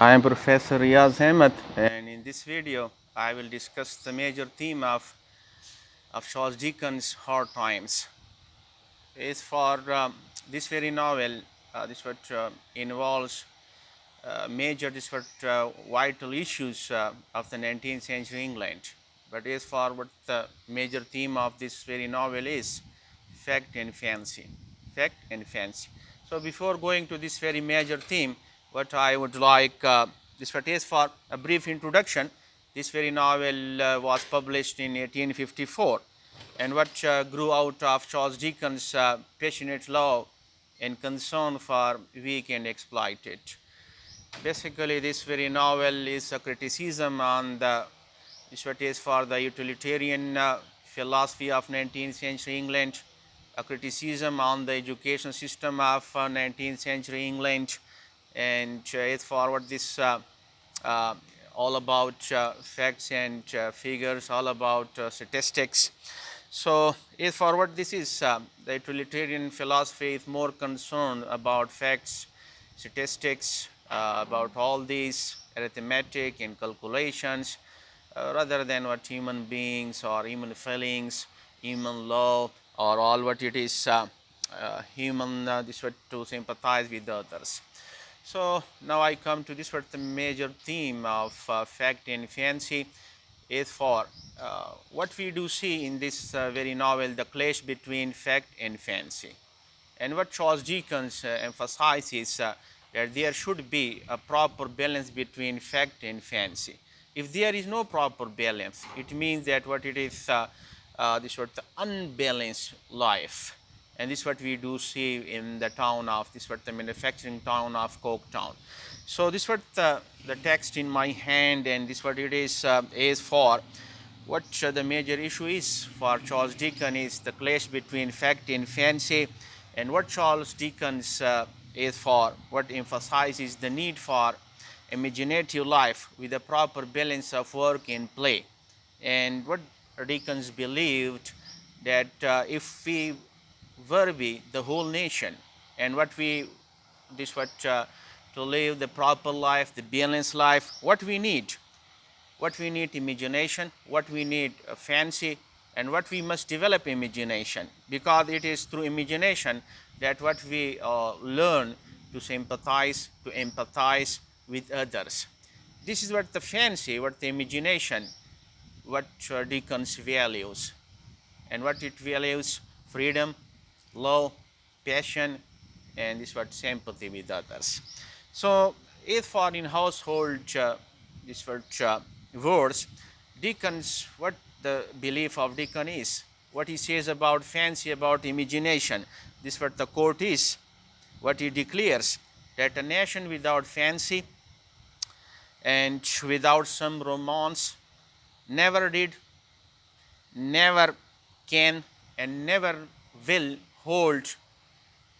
I am Professor Riaz Ahmed, and in this video I will discuss the major theme of Charles Dickens' Hard Times. Is for this very novel, this what involves major this what vital issues of the 19th century England. But as for what the major theme of this very novel is, fact and fancy, fact and fancy. So before going to this very major theme, what I would like this what is for a brief introduction. This very novel was published in 1854, and what grew out of Charles Dickens' passionate love and concern for weak and exploited. Basically, this very novel is a criticism on the what is for the utilitarian philosophy of 19th century England, a criticism on the education system of 19th century England, and it's forward this uh, all about facts and figures, all about statistics. So, is forward this is the utilitarian philosophy is more concerned about facts, statistics, about all these arithmetic and calculations, rather than what human beings or human feelings, human love, or all what it is human this what to sympathize with others. So now I come to this what the major theme of fact and fancy is for what we do see in this very novel, the clash between fact and fancy. And what Charles Dickens emphasizes that there should be a proper balance between fact and fancy. If there is no proper balance, it means that what it is this sort of unbalanced life. And this is what we do see in the town of this what the manufacturing town of Coketown. So this what the text in my hand, and this what it is for what the major issue is for Charles Dickens is the clash between fact and fancy, and what Charles Dickens is for what emphasizes the need for imaginative life with a proper balance of work and play. And what Dickens believed that if we were we the whole nation, and what we this what to live the proper life, the balanced life, what we need imagination, what we need fancy, and what we must develop imagination, because it is through imagination that what we learn to sympathize, to empathize with others. This is what the fancy, what the imagination, what Dickens values, and what it values: freedom, love, passion, and this what sympathy with others. So if for in household this word words, Dickens, what the belief of Dickens is, what he says about fancy, about imagination, this what the quote is, what he declares, that a nation without fancy and without some romance never did, never can, and never will hold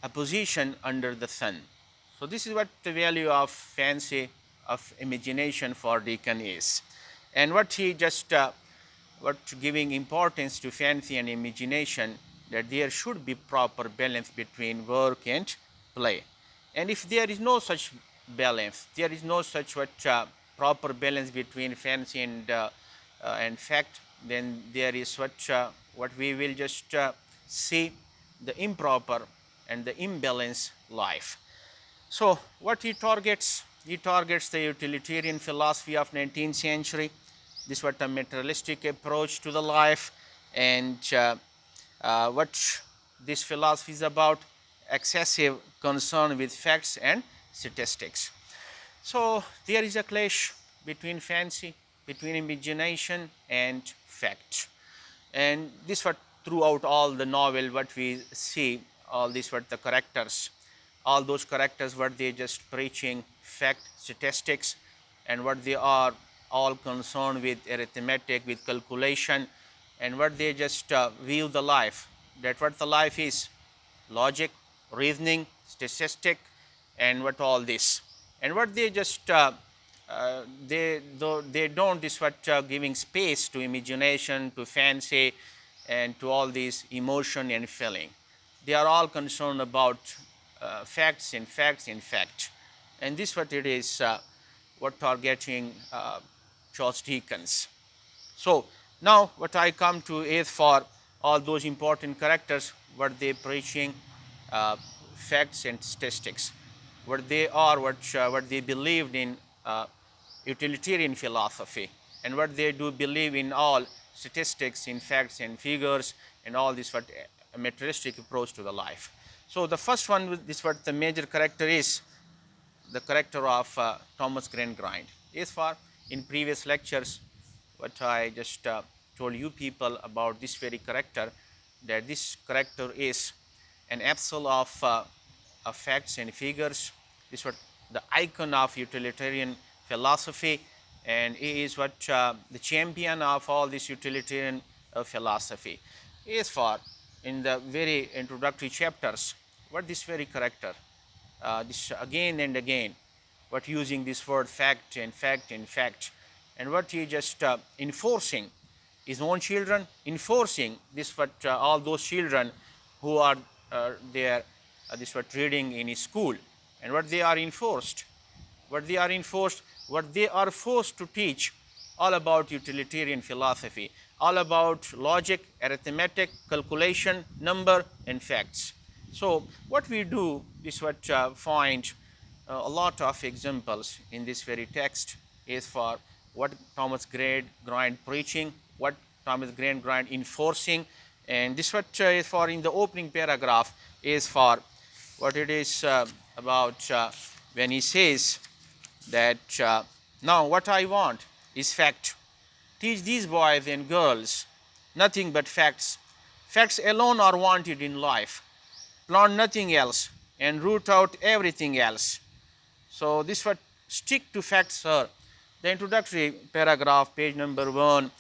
a position under the sun. So this is what the value of fancy, of imagination for Dickens is. And what he just what giving importance to fancy and imagination, that there should be proper balance between work and play. And if there is no such balance, there is no such what proper balance between fancy and fact, then there is what we will just see the improper and the imbalanced life. So what he targets the utilitarian philosophy of 19th century, this what a materialistic approach to the life, and what this philosophy is about, excessive concern with facts and statistics. So there is a clash between fancy, between imagination and fact, and this what throughout all the novel what we see, all this what the characters, all those characters, what they just preaching fact, statistics, and what they are all concerned with arithmetic, with calculation, and what they just view the life, that what the life is logic, reasoning, statistic, and what all this, and what they just they don't this what giving space to imagination, to fancy, and to all these emotion and feeling. They are all concerned about facts and facts and fact. And this what it is what targeting Charles Dickens. So now what I come to is for all those important characters, what they preaching, uh, facts and statistics, what they are, what they believed in, utilitarian philosophy, and what they do believe in all statistics, in facts and figures, and all this what a materialistic approach to the life. So the first one, this what the major character is, the character of Thomas Grangrand. Is for in previous lectures, what I just told you people about this very character, that this character is an absol of facts and figures. This is what the icon of utilitarian philosophy, and he is what the champion of all this utilitarian philosophy. He is for in the very introductory chapters, what this very character, this again and again, but using this word fact and fact and fact, and what he just enforcing his own children, enforcing this what all those children who are there, this what reading in his school, and what they are enforced, what they are forced to teach, all about utilitarian philosophy, all about logic, arithmetic, calculation, number, and facts. So what we do is what find a lot of examples in this very text is for what Thomas Grangrand preaching, what Thomas Grangrand enforcing, and this what is for in the opening paragraph is for what it is about when he says that now what I want is fact. Teach these boys and girls nothing but facts. Facts alone are wanted in life. Plant nothing else and root out everything else. So this what stick to facts, sir. The introductory paragraph, page number 1,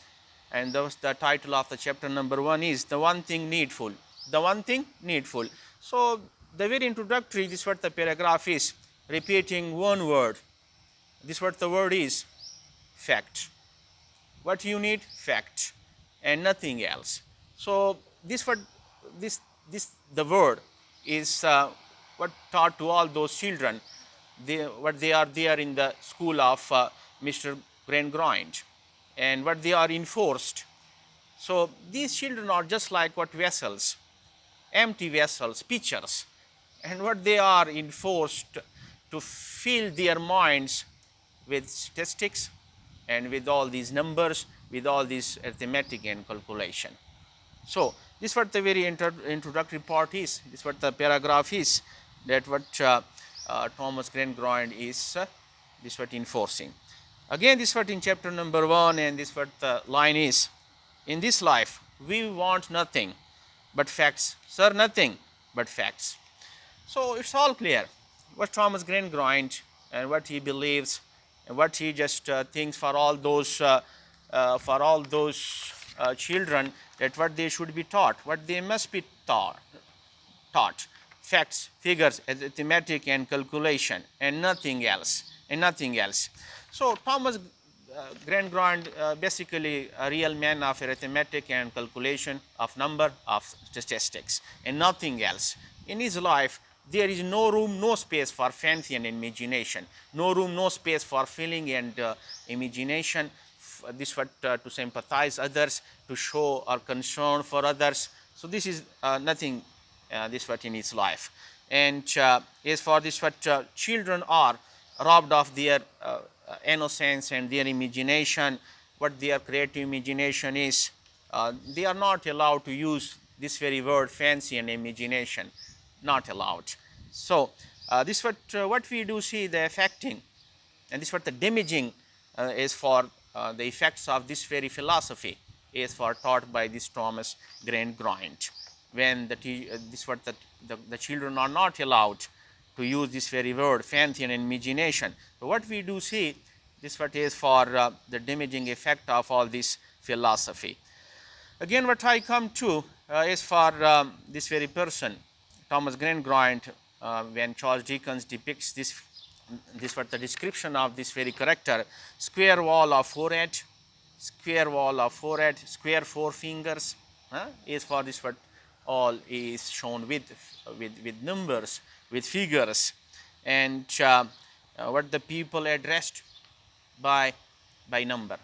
and the title of the chapter number 1 is the one thing needful. The one thing needful. So the very introductory, this what the paragraph is, repeating one word. This what the word is, fact. What you need, fact, and nothing else. So this what this the word is what taught to all those children. What they are there in the school of Mr. Grangrand, and what they are enforced. So these children are just like what vessels, empty vessels, pitchers, and what they are enforced to fill their minds with statistics and with all these numbers, with all this arithmetic and calculation. So this is what the very introductory part is. This is what the paragraph is, that what Thomas Grangrand is this what enforcing. Again, this what in chapter number 1, and this what the line is. In this life, we want nothing but facts. Sir, nothing but facts. So it's all clear what Thomas Grangrand and what he believes and what he just thinks for all those children, that what they should be taught, what they must be taught, facts, figures, arithmetic and calculation, and nothing else, So Thomas Grangrand, basically a real man of arithmetic and calculation, of number, of statistics, and nothing else. In his life, there is no room, no space for fancy and imagination, no room, no space for feeling and imagination. This what to sympathize others, to show our concern for others. So this is nothing. This what in his life, and as for this what children are robbed of their innocence and their imagination, what their creative imagination is, they are not allowed to use this very word fancy and imagination, not allowed. So this what we do see the affecting, and this what the damaging is for the effects of this very philosophy is for taught by this Thomas Grangrand. When this what the children are not allowed to use this very word fancy and imagination. So what we do see, this what is for the damaging effect of all this philosophy. Again, what I come to is for this very person, Thomas Grangrand, when Charles Dickens depicts this what the description of this very character, square wall of forehead, square four fingers, is for this what all is shown with numbers, with figures, and what the people addressed, by number.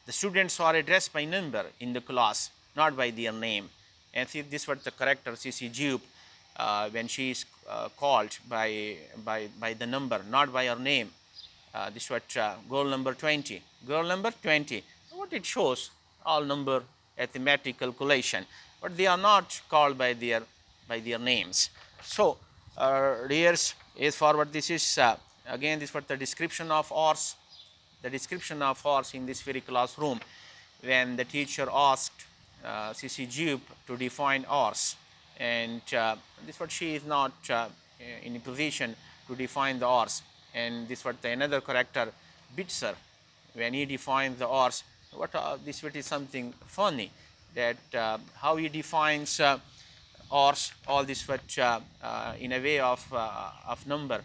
The students are addressed by number in the class, not by their name. And see, this was the character CC Jupe when she is called by the number, not by her name. This was goal number 20. Goal number 20. What it shows, all number arithmetic calculation, but they are not called by their names. So here's is forward. This is again this was the description of horse. The description of horse in this very classroom when the teacher asked CC Jupe to define horse, and this what she is not in a position to define the horse, and this what the another character Bitzer when he defines the horse. What this what is something funny that how he defines horse, all this what in a way of number,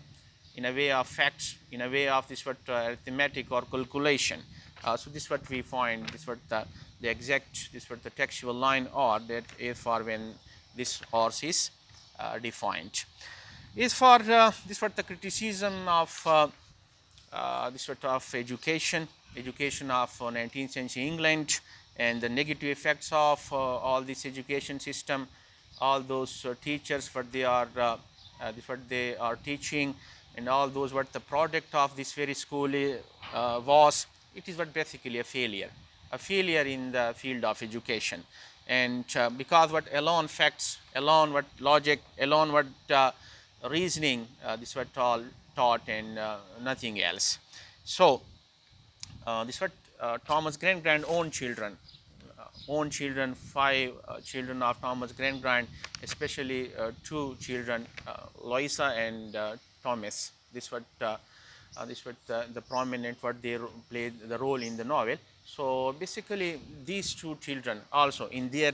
in a way of facts, in a way of this what arithmetic or calculation. So this what we find, this what the exact, this what the textual line or that is for when this horse is defined. Is for this what the criticism of this sort of education of 19th century England, and the negative effects of all this education system, all those teachers what they are this what they are teaching, and all those what the product of this very school was. It is what basically a failure in the field of education, and because what alone facts, alone what logic, alone what reasoning, this what all taught, and nothing else. So this what Thomas Grangrand own children, 5 children of Thomas Grangrand, especially 2 children, Loisa and Thomas. This what the prominent what they played the role in the novel. So basically these 2 children also in their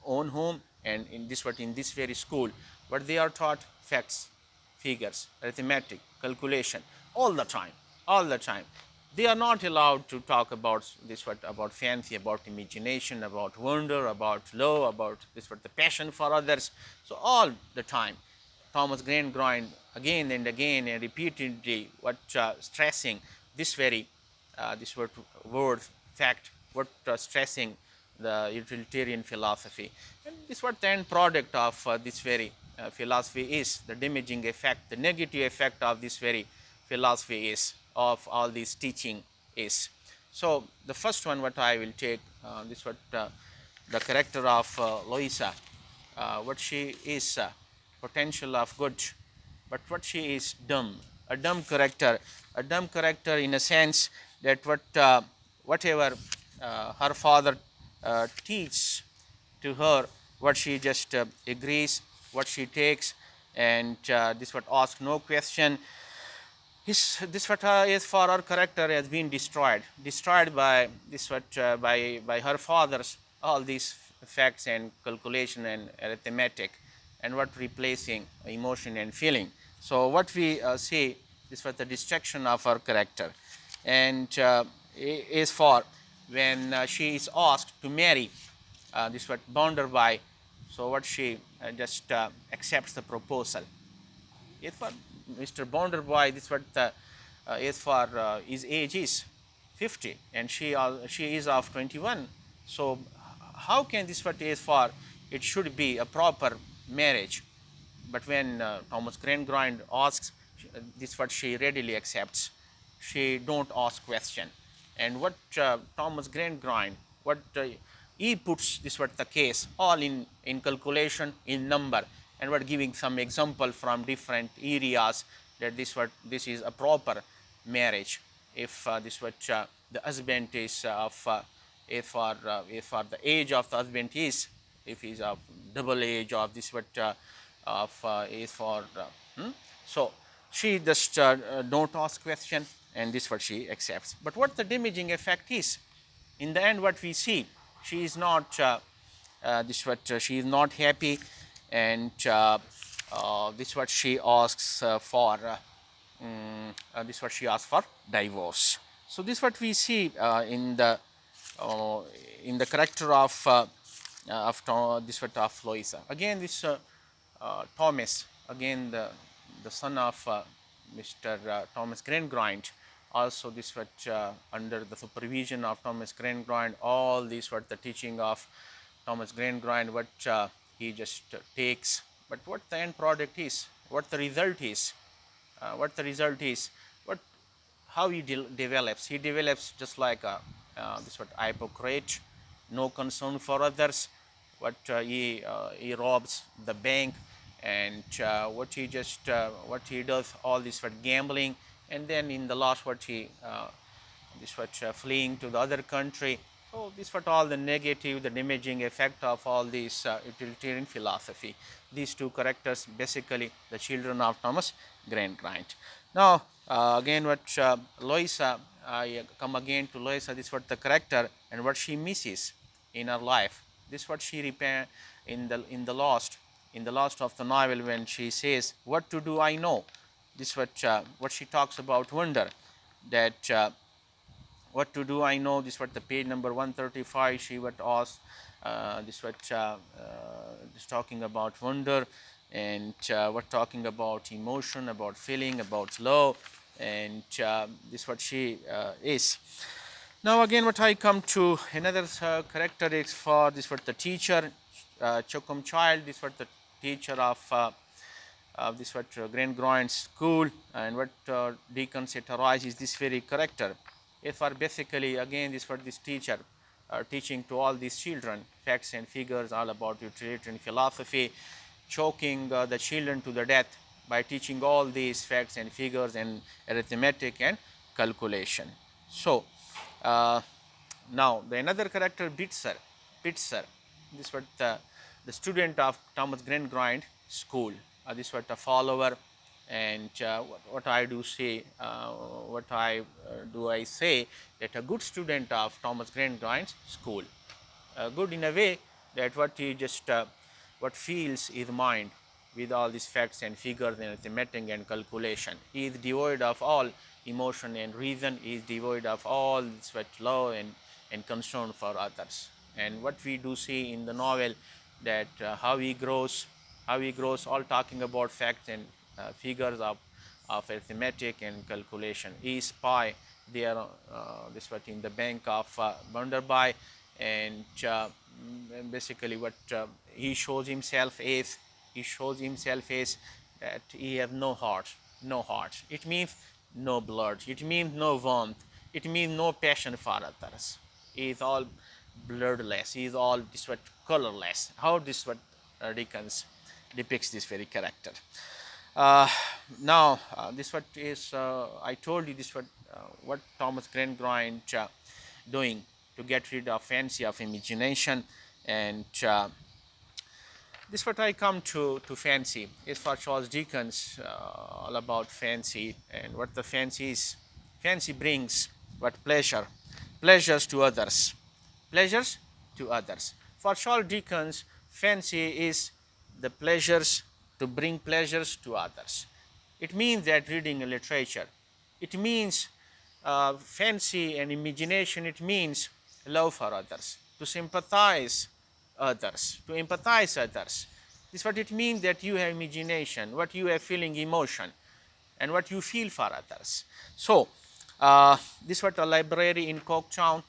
own home and in this what in this very school, what they are taught facts, figures, arithmetic, calculation all the time, all the time. They are not allowed to talk about this what about fancy, about imagination, about wonder, about love, about this what the passion for others. So all the time Thomas Grangrand again and again and repeatedly what stressing this very this word fact, what stressing the utilitarian philosophy, and this what the end product of this very philosophy is, the damaging effect, the negative effect of this very philosophy is, of all this teaching is. So the first one what I will take, this what the character of Loisa, what she is potential of good, but what she is dumb, a dumb character in a sense that whatever her father teaches to her, what she just agrees, what she takes, and this what ask no question. This what is for her character has been destroyed by this what by her father's all these facts and calculation and arithmetic, and what replacing emotion and feeling. So what we see, this was the destruction of her character, and is for when she is asked to marry this what bounded by. So what she just accepts the proposal. If for Mr. Bounderboy, this what the is for his age is 50 and she is of 21. So how can this what is for? It should be a proper marriage. But when Thomas Grangrand asks, this what she readily accepts. She don't ask question. And what Thomas Grangrand, what he puts this what the case all in calculation, in number, and what giving some example from different areas that this is a proper marriage. If this what the husband is if for the age of the husband is, if he's of double age of this what is for so she just don't ask question, and this what she accepts. But what the damaging effect is, in the end what we see, she is not this what she is not happy, and this what she asks for this what she asks for divorce. So this what we see in the character of this what of Loisa. Again this Thomas, again the son of Mr. Thomas Grangrand, also this what under the supervision of Thomas Grangrand, all these what the teaching of Thomas Grangrand, what he just takes, but what the end product is, what the result is, what the result is, what how he develops. He develops just like this what hypocrite, no concern for others. What he robs the bank, and what he does all this for gambling, and then in the last what he this what fleeing to the other country. So this what all the negative, the damaging effect of all these utilitarian philosophy. These two characters basically the children of Thomas Grangrand. Now again what Louisa, I come again to Louisa. This what the character and what she misses in her life. This what she repair in the last of the novel when she says, "What to do I know." This what she talks about wonder, that what to do I know. This what the page number 135 she what asked this what just talking about wonder, and what talking about emotion, about feeling, about love, and this what she is. Now again what I come to another character is for this what the teacher, Chokum Child. This what the teacher of this what Grangrand school, and what Dickens satirizes is this very character. If are basically again this what this teacher teaching to all these children facts and figures all about utilitarian philosophy, choking the children to the death by teaching all these facts and figures and arithmetic and calculation. So now the another character Bitzer, this what the student of Thomas Grangrand school, this what a follower, and what I do say, what I do I say, that a good student of Thomas Grangrand's school, good in a way that what he just what feels his mind with all these facts and figures and arithmetic and calculation. He is devoid of all emotion and reason. He is devoid of all this what love and concern for others. And what we do see in the novel, that how he grows, all talking about facts and figures of arithmetic and calculation. He is spy there, this what in the bank of Bunderby, and basically what he shows himself as, that he has no heart, It means no blood, it means no warmth, it means no passion for others. He is all bloodless, he is all this what colorless. How this what Dickens depicts this very character. Uh, Now this what is I told you this what Thomas Grangrand doing to get rid of fancy of imagination, and this what I come to fancy is for Charles Dickens, all about fancy and what the fancy is. Fancy brings what pleasures to others, pleasures to others. For Charles Dickens, fancy is the pleasures, to bring pleasures to others. It means that reading literature. It means fancy and imagination. It means love for others, to sympathize others, to empathize others. This is what it means, that you have imagination, what you have feeling, emotion, and what you feel for others. So this is what a library in Coketown,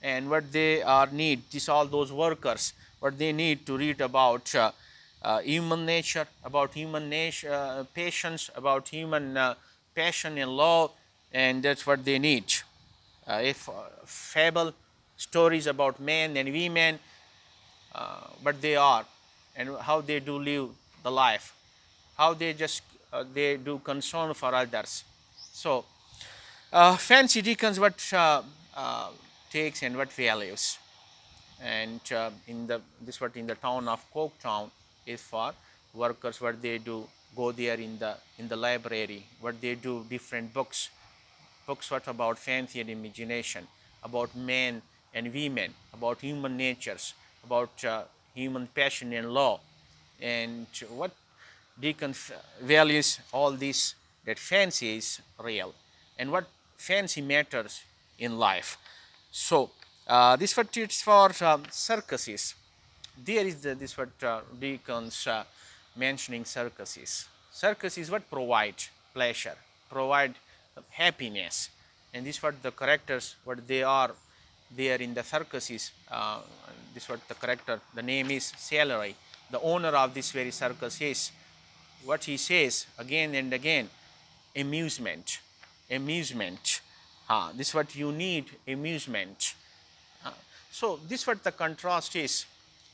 and what they need, these all those workers, what they need to read about human nature, patience, about human passion and love, and that's what they need. If fable stories about men and women, what they are, and how they do live the life, how they just they do concern for others. So fancy Dickens what takes and what values, and in the this what in the town of Coketown is for workers, what they do, go there in the library, what they do, different books what about fancy and imagination, about men and women, about human natures, about human passion and law, and what Dickens values all this, that fancy is real, and what fancy matters in life. So this what it's for circuses. There is this what Dickens mentioning circuses. Circuses what provide pleasure, provide happiness, and this what the characters what they are there in the circuses. This what the character, the name is Salary. The owner of this very circus is what he says again and again: amusement, amusement. This what you need, amusement. So this what the contrast is.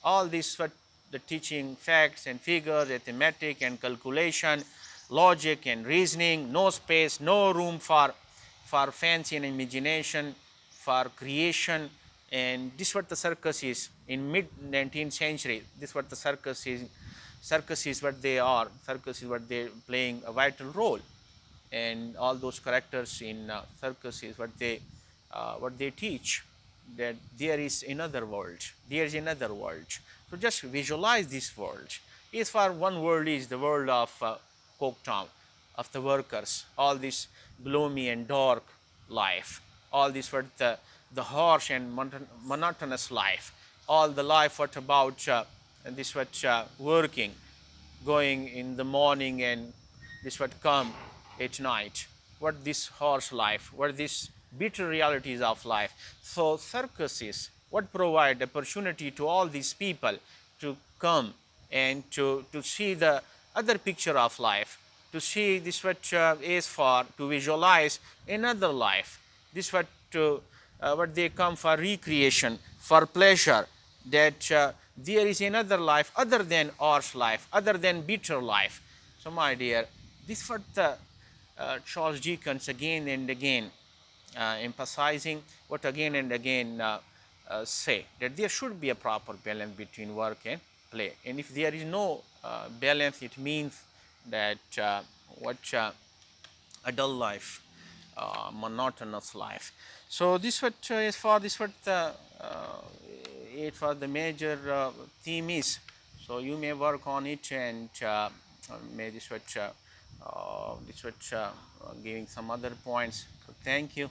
All this what the teaching facts and figures, arithmetic and calculation, logic and reasoning, no space, no room for fancy and imagination, for creation. And this what the circus is in mid 19th century. This what the circus is. Circus is what they are. Circus is what they playing a vital role, and all those characters in circus is what they teach, that there is another world, there is another world. So just visualize this world. As far one world is the world of Coketown, of the workers, all this gloomy and dark life, all this what the harsh and monotonous life, all the life what about this what working, going in the morning and this what come at night, what this harsh life, what these bitter realities of life. So circuses what provide opportunity to all these people to come and to see the other picture of life, to see this what is for, to visualize another life, this what they come for recreation, for pleasure, that there is another life other than harsh life, other than bitter life. So my dear, this what the Charles Dickens again and again emphasizing, what again and again say, that there should be a proper balance between work and play. And if there is no balance, it means that a dull life, monotonous life. So this what is for this what the it for the major theme is. So you may work on it, and may this what giving some other points. So thank you.